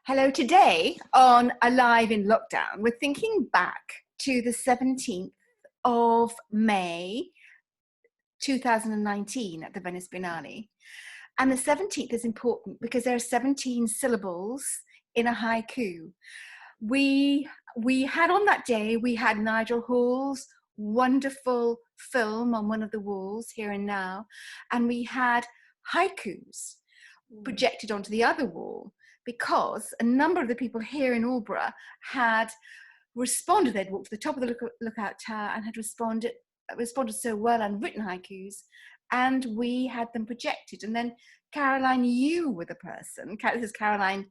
Hello, today on Alive in Lockdown, we're thinking back to the 17th of May 2019 at the Venice Biennale. And the 17th is important because there are 17 syllables in a haiku. We had on that day, we had Nigel Hall's wonderful film on one of the walls, Here and Now, and we had haikus projected onto the other wall, because a number of the people here in Aldborough had responded. They'd walked to the top of the lookout tower and had responded so well and written haikus, and we had them projected. And then Caroline, you were the person. This is Caroline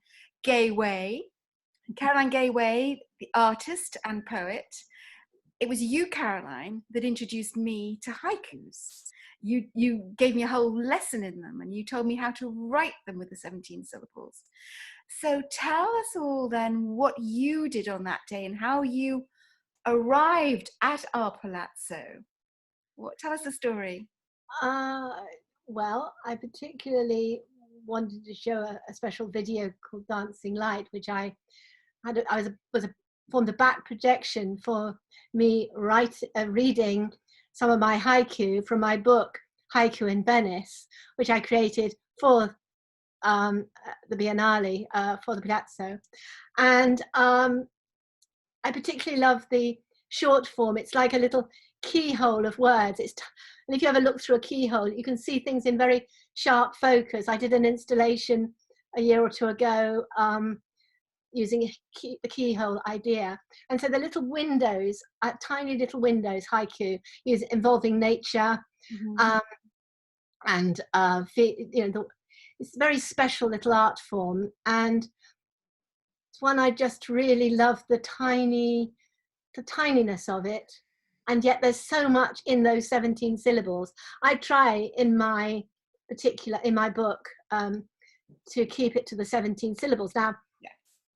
Gayway. Caroline Gayway, the artist and poet. It was you, Caroline, that introduced me to haikus. You gave me a whole lesson in them, and you told me how to write them with the 17 syllables. So tell us all then what you did on that day and how you arrived at our palazzo. Tell us the story. Well, I particularly wanted to show a special video called Dancing Light, which I formed a back projection for me reading some of my haiku from my book Haiku in Venice, which I created for the Biennale, for the Palazzo. And I particularly love the short form. It's like a little keyhole of words. And if you ever look through a keyhole, you can see things in very sharp focus. I did an installation a year or two ago using the keyhole idea. And so the little windows, tiny little windows, haiku, involving nature, and it's a very special little art form. And it's one I just really love, the tininess of it. And yet there's so much in those 17 syllables. I try in my book to keep it to the 17 syllables. Now,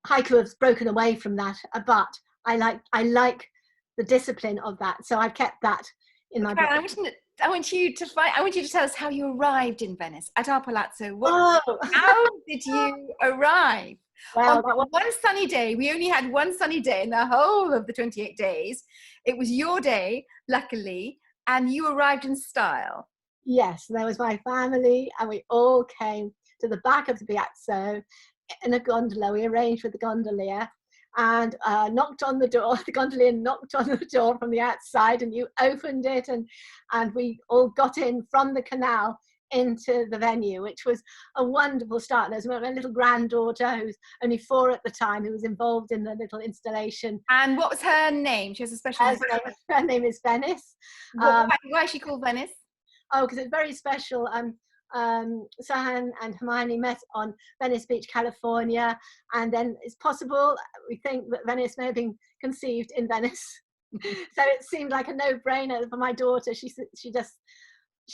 haiku has broken away from that, but I like the discipline of that, so I've kept that in my book. I want you to tell us how you arrived in Venice at our palazzo. How did you arrive? Well, one sunny day. We only had one sunny day in the whole of the 28 days. It was your day, luckily, and you arrived in style. Yes, there was my family, and we all came to the back of the palazzo in a gondola. We arranged with the gondolier and knocked on the door. The gondolier knocked on the door from the outside, and you opened it, and we all got in from the canal into the venue, which was a wonderful start. There's my little granddaughter, who's only 4 at the time, who was involved in the little installation. And what was her name? She has a special name. Her name is Venice. Why is she called Venice? Oh, because it's very special. Sahan and Hermione met on Venice Beach, California, and then it's possible, we think, that Venice may have been conceived in Venice. So it seemed like a no-brainer for my daughter. She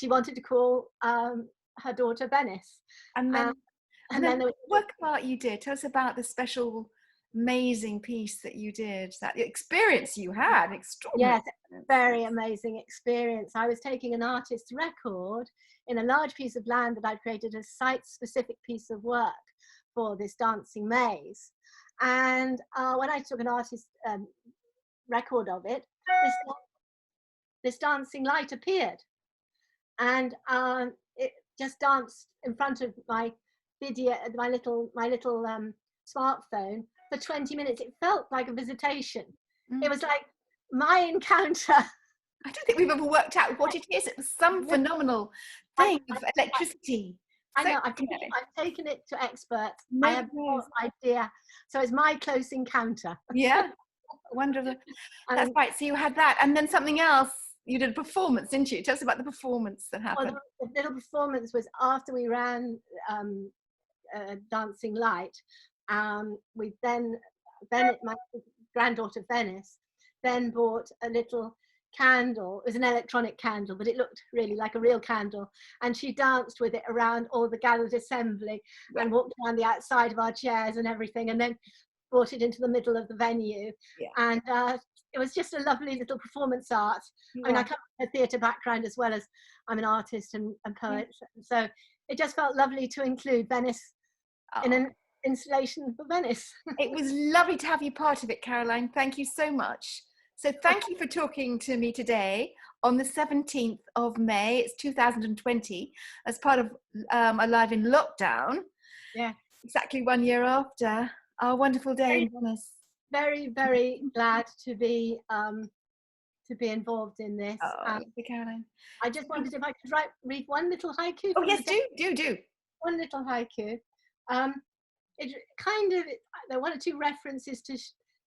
wanted to call her daughter Venice. And then the work art you did. Tell us about the special, amazing piece that you did, that experience you had. Extraordinary. Yes, very amazing experience. I was taking an artist's record in a large piece of land that I'd created, a site-specific piece of work for this dancing maze. And when I took an artist's record of it, this dancing light appeared. And it just danced in front of my video, my little smartphone for 20 minutes. It felt like a visitation. It was like my encounter. I don't think we've ever worked out what it is. It was some phenomenal thing of electricity. I know. I've taken it to experts. I have no idea. So it's my close encounter. Yeah, wonderful. That's right. So you had that, and then something else. You did a performance, didn't you? Tell us about the performance that happened. Well, the little performance was after we ran Dancing Light. We then my granddaughter Venice then bought a little candle. It was an electronic candle, but it looked really like a real candle. And she danced with it around all the gathered assembly and walked around the outside of our chairs and everything, and then brought it into the middle of the venue. And it was just a lovely little performance art. I mean, I come from a theatre background as well as I'm an artist and poet. So it just felt lovely to include Venice in installation for Venice. It was lovely to have you part of it, Caroline. Thank you so much. So thank you for talking to me today on the 17th of May. It's 2020 as part of Alive in Lockdown. Yeah. Exactly 1 year after our wonderful day in Venice. Very, very glad to be involved in this. Oh, Caroline. I just wondered if I could read one little haiku. Oh yes, do. One little haiku. It kind of, there are one or two references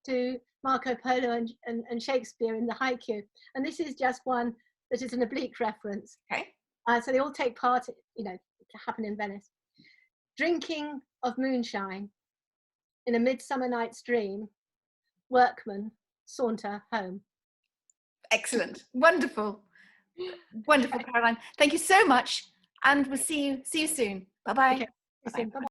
to Marco Polo and Shakespeare in the haiku, and this is just one that is an oblique reference. Okay. So they all take part, to happen in Venice. Drinking of moonshine in a midsummer night's dream, workmen saunter home. Excellent. Wonderful. Wonderful, Caroline. Thank you so much, and we'll see you soon. Bye-bye. Okay. Bye-bye.